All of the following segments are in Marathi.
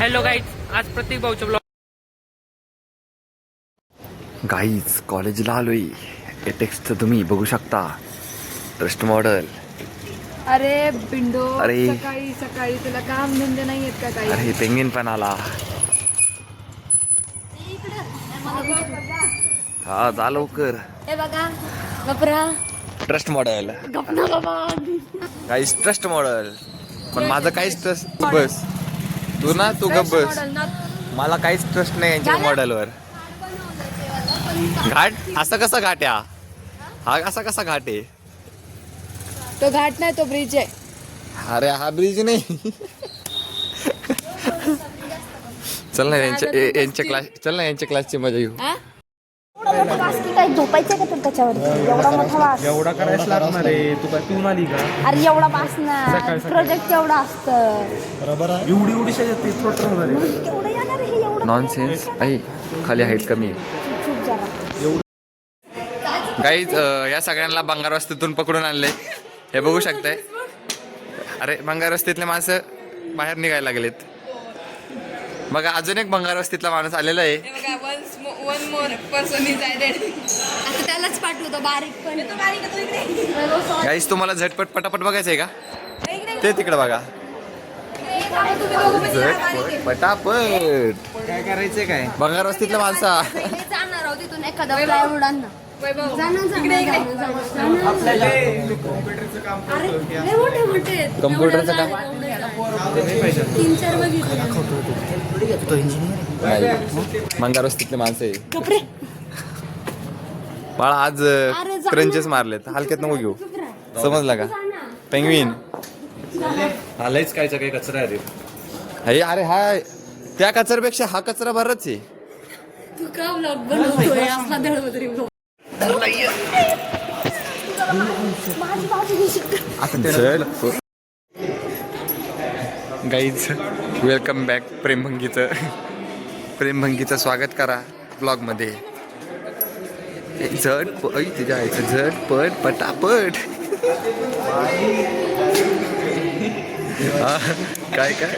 हॅलो गाईज, आज प्रत्येक भाऊच्या ब्लॉग. गाईज कॉलेजला आलोय. एटेक्सचं तुम्ही बघू शकता. Trust model. अरे बिंडो, अरे. सकाळी सकाळी तुला काम धंदे नाही येत का काही? अरे पेंगिन पण आला. हा जा लवकर. हे बघा गपरा ट्रस्ट मॉडेल. गपना बाबा. Guys trust model. पण माझं काहीच ट्रस्ट बस. तू ना तू गप बस. मला काहीच ट्रस्ट नाही यांच्या मॉडेलवर. घाट असं कसा घाट आहे हा असा कसा घाट आहे? तो घाट नाही, तो ब्रिज आहे. अरे हा ब्रिज नाही. चल ना यांच्या क्लास, चल ना यांच्या क्लासची मजा घेऊ. एवढा मोठा वास की काही झोपायचं का तुला त्याच्यावरती? एवढा मोठा वास. एवढा करायच लागणार आहे. तू काय पिऊन आली का? अरे एवढा वास ना, प्रोजेक्ट एवढा असतं. बरोबर आहे. एवढी एवढी ते थोडं होणार आहे. एवढं येणार हे एवढं नॉनसेन्स. आई खाली हाईट कमी आहे. चूप जरा. गाईज या सगळ्यांना बंगार वस्तीतून पकडून आणले. हे बघू शकताय. अरे बंगार वस्तीतले माणसं बाहेर निघायला लागलेत. बघा अजून एक बंगार वस्तीतला माणूस आलेला आहे. One more person is added. आता त्यालाच पाठवतो बारीक पण. गाईज तुम्हाला झटपट पटापट बघायचंय का? ते तिकडे बघा. झटपट पटापट. काय करायचंय काय? बंगार वस्तीतला माणसा. जाणार आहोत तिथून एखादा प्लायवूड आण ना. कॉम्प्युटरचं काम करतो. कम्प्युटरचं काम. 3-4 बघितले. बंगार वस्तीतले माणसं आहे. बाळा आज क्रंचेस मारलेत. हलक्यात नको घेऊ. समजला का? पेंग्विन आलायच काय काही कचरा आहे रे. अरे अरे हा त्या कचऱ्यापेक्षा हा कचरा बराच आहे. तू का ब्लॉग बनवतोय असला धडवतरी? Guys welcome back. प्रेमभंगीचं स्वागत करा ब्लॉगमध्ये. झटपट तुझ्या आईचं झटपट पटापट. काय काय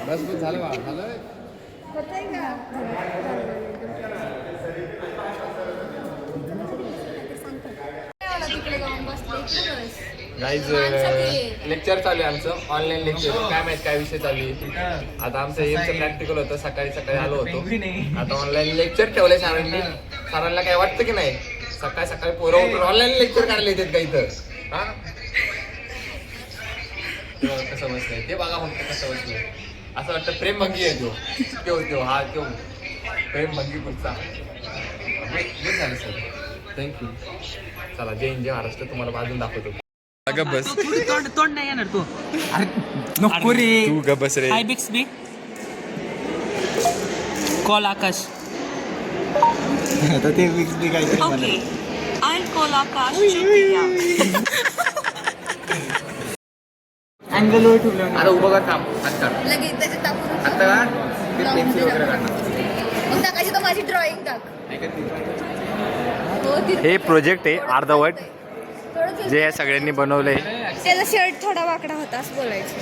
बस बस झालं बा झालं. गाईज लेक्चर चालू आहे आमचं. Online lecture. काय माहित काय विषय चालू आहे. आता आमचं एमचं प्रॅक्टिकल होतं. सकाळी सकाळी आलो होतो. आता ऑनलाईन लेक्चर ठेवलंय सरांनी. सरांना काय वाटतं की नाही सकाळी सकाळी पोरं उठून ऑनलाईन लेक्चर करायला येतात का इथं? हा कसं बसलंय ते बघा फक्त कसं बसलंय. असं वाटतं प्रेमभंगी आहे तो हा तो प्रेमभंगी पुढचा. झालं सर. थँक्यू. चला जय हिंद जय महाराष्ट्र. तुम्हाला बाजून दाखवतो. बस तोंड नाही येणार तू. अरे नको रे. तू ग बस रे. आय बिक्स बी कॉल आकाश. आता ते विक्स बी काहीतरी okay I call Akash. Angle वर ठेवलं. अरे उभं कर काम आता लगेच त्याच्यात टाकून आता का ते पेन्सिल वगैरे काढणार. मग टाकायची तर माझी ड्रॉइंग टाक. हे प्रोजेक्ट आहे अर्धवट जे या सगळ्यांनी बनवलंय. त्याचा शर्ट थोडा वाकडा होता असं बोलायचं.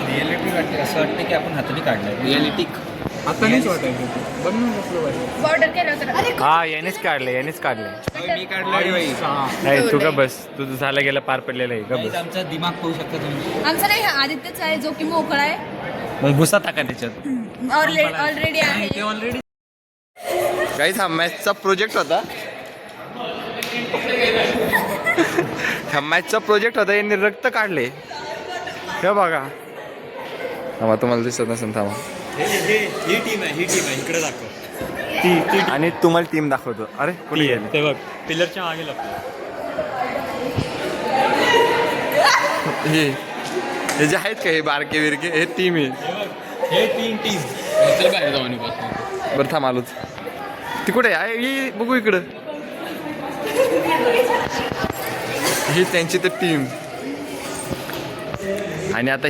रिअलिटी वाटते. असं वाटतं की आपण हाताने काढलंय. रिअलिटी आता नाहीच वाटायचं. बनवून बसलो ऑर्डर केलं होतं. अरे हा यानेच काढलंय मी काढलंय. नाही तू का बस तुझं झालं गेलं पार पडलेलं आहे. का बस आमचा दिमाग पाहू शकता तुम्ही. आमचा नाही आदित्यच आहे जो की मोकळा आहे. मग भुसा टाका त्याच्यात. ऑलरेडी आहे. काहीच हा मॅथचा प्रोजेक्ट होता. हा मॅथचा प्रोजेक्ट होता. यांनी रक्त काढले. हे बघा थांबा तुम्हाला दिसत नसेल. थांबा ही टीम आहे इकडे दाखव. आणि तुम्हाला टीम दाखवतो. अरे कुठे गेले ते बघ पिलरच्या मागे लागतो. हे जे आहेत का हे बारके विरके हे टीम आहे. हे टीम बरं थांब आलोच. ती कुठे आहे? ये बघू इकडं. ही त्यांची तर टीम. आणि आता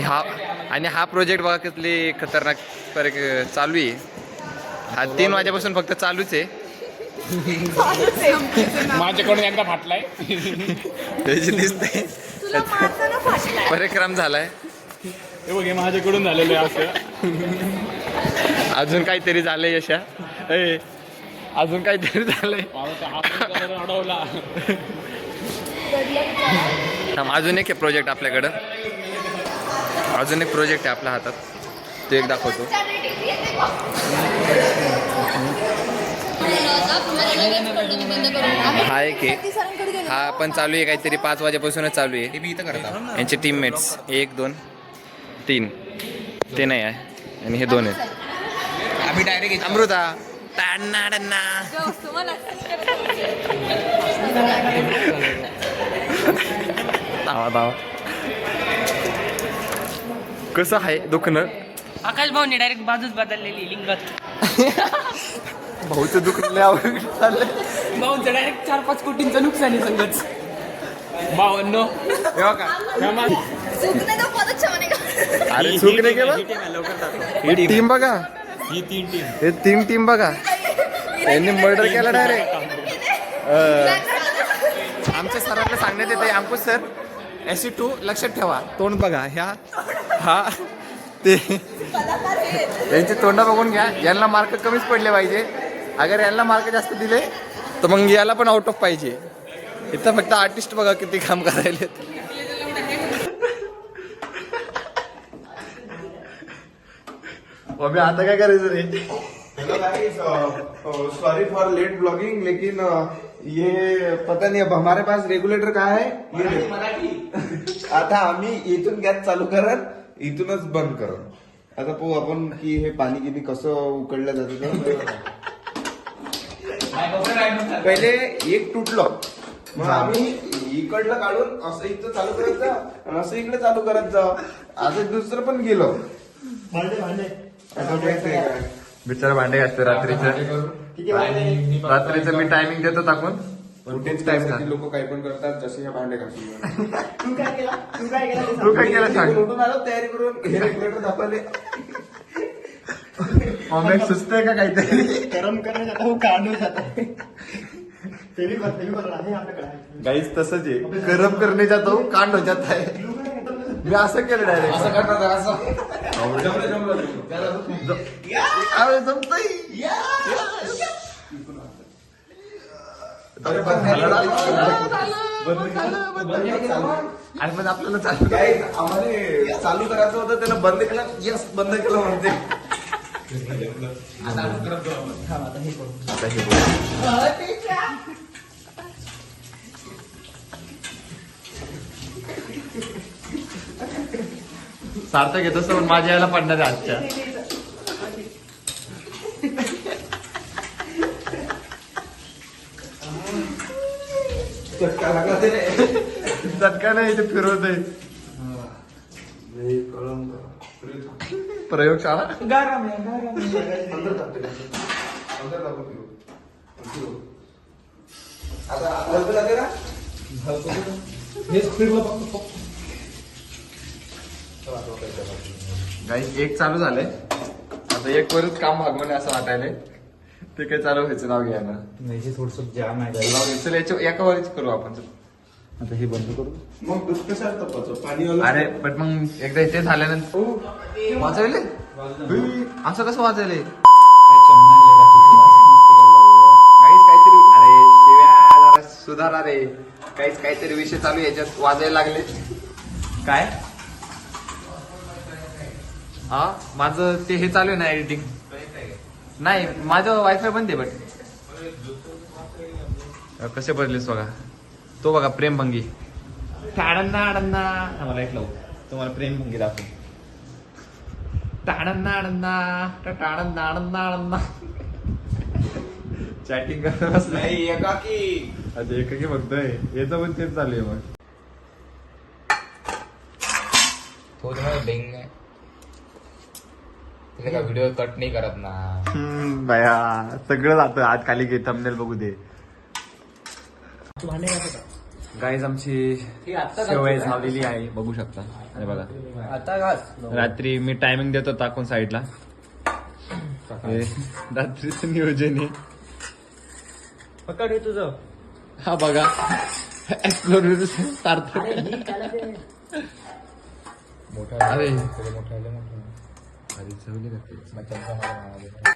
हा प्रोजेक्ट बघा किती खतरनाक चालू आहे. हा 3 वाजेपासून फक्त चालूच आहे. माझ्याकडून एकदा फाटलाय. त्याची दिसते परिक्रम झालाय. हे बघ, हे माझ्याकडून झालेलं आहे असं. अजून काहीतरी झालंय यशा. अजून काहीतरी झालंय. अडवला. अजून एक प्रोजेक्ट आपल्याकडं. अजून एक प्रोजेक्ट आहे आपल्या हातात. ते एक दाखवतो. हा एक आहे. हा पण चालू आहे काहीतरी 5 वाजेपासूनच चालू आहे. मी इथं करता. यांचे टीममेट्स 1 2 3 ते नाही आहे आणि हे 2 आहेत. आम्ही डायरेक्ट अमृता टाणा टाणा. कसं आहे दुखणं? आकाश भाऊने डायरेक्ट बाजूच बदललेली लिंगात. भाऊचं दुखणं लय अवघड चाललंय. भाऊचं डायरेक्ट 4-5 कोटींचं नुकसान आहे संगच. 52. अरे चूक नाही केलं. ही टीम बघा. ही 3 टीम. हे 3 टीम बघा. यांनी मर्डर केला डायरेक्ट. आमच्या सरांना सांगण्यात येते अंकुश सर SC2 लक्षात ठेवा. तोंड बघा. हा ते यांची तोंड बघून घ्या. यांना मार्क कमीच पडले पाहिजे. अगर यांना मार्क जास्त दिले तर मग याला पण आउट ऑफ पाहिजे. इथं फक्त आर्टिस्ट बघा किती काम करायले. अबे आता काय करायचं रे? सॉरी फॉर लेट ब्लॉगिंग, लेकिन ये पता नहीं अब हमारे पास रेगुलेटर काय है ये आता आम्ही इथून गॅस चालू करत इथूनच बंद करत. आता पाहू आपण की हे पाणी किती कसं उकळलं जातं. पहिले एक तुटलं मग आम्ही इकडलं काढून असं इथं चालू करत जा आणि असं इकडे चालू करत जा. आता दुसरं पण गेलं. बिचारा भांडे घासते रात्रीचं मी टायमिंग देतो टाकून. कुठेच टाइम लोक काही पण करतात जसे भांडे घासून. तू काय केलं सांग. उठून आलो तयारी करून हे रेग्युलेटर दाखवले. सुस्त आहे का काहीतरी. गरम करणे जाता वो काढून जाता. गाईच तसंच आहे. गरम करणे जातो कांड हो जात आहे. मी असं केलं डायरेक्ट. असं करणार असं जमतंय. आणि मग आपल्याला चालू आम्हाला चालू करायचं होतं त्याला बंद केलं. यस बंद केलं म्हणते. सार्थक घेत असं पण माझ्या यायला पडणार आहे आजच्या. चटका नाही इथे फिरवत आहे. प्रयोगशाळा गाईस एक चालू झालंय. आता एक वरच काम भागवणे असं वाटायलंय. ते काय चालू व्हायचं नाव घ्यायला. थोडस जाम आहे. चल याच्या एका वरच करू आपण. आता हे बंद करू. मग दूध कशाला तपायचं पाणी. अरे बट मग एकदा ते झाल्यानंतर वाजवले असं कसं वाजवले. काहीच काहीतरी अरे शिव्या जरा सुधारा रे. काहीतरी विषय चालू याच्यात वाजायला लागले. काय हा माझं ते हे चालू आहे ना एडिटिंग. नाही माझं वायफाय बंद आहे. बट कसे बदलेस बघा. तो बघा प्रेम भंगी. टाळण्णा आडन्ना मला एक लावू. तुम्हाला प्रेम भंगी दाखवू. टाळण्णा आडन्ना टाळण्णा आडन्ना आडन्ना. चॅटिंग करत नाही एकाकी. आता एकाकी बघतोय. याचं पण तेच चालू आहे. मग का व्हिडिओ कट नाही करत ना. बया सगळं जातं आज खाली घे. थंबनेल बघू दे. गाईज आमची शेवय झालेली आहे बघू शकता. हे बघा आता घास रात्री मी टायमिंग देतो टाकून साईडला. हे रात्रीचं नियोजन आहे. पकड हे तुझं. हा बघा एक्सप्लोर सार्थक. मोठा अरे मोठा अरे चवली का?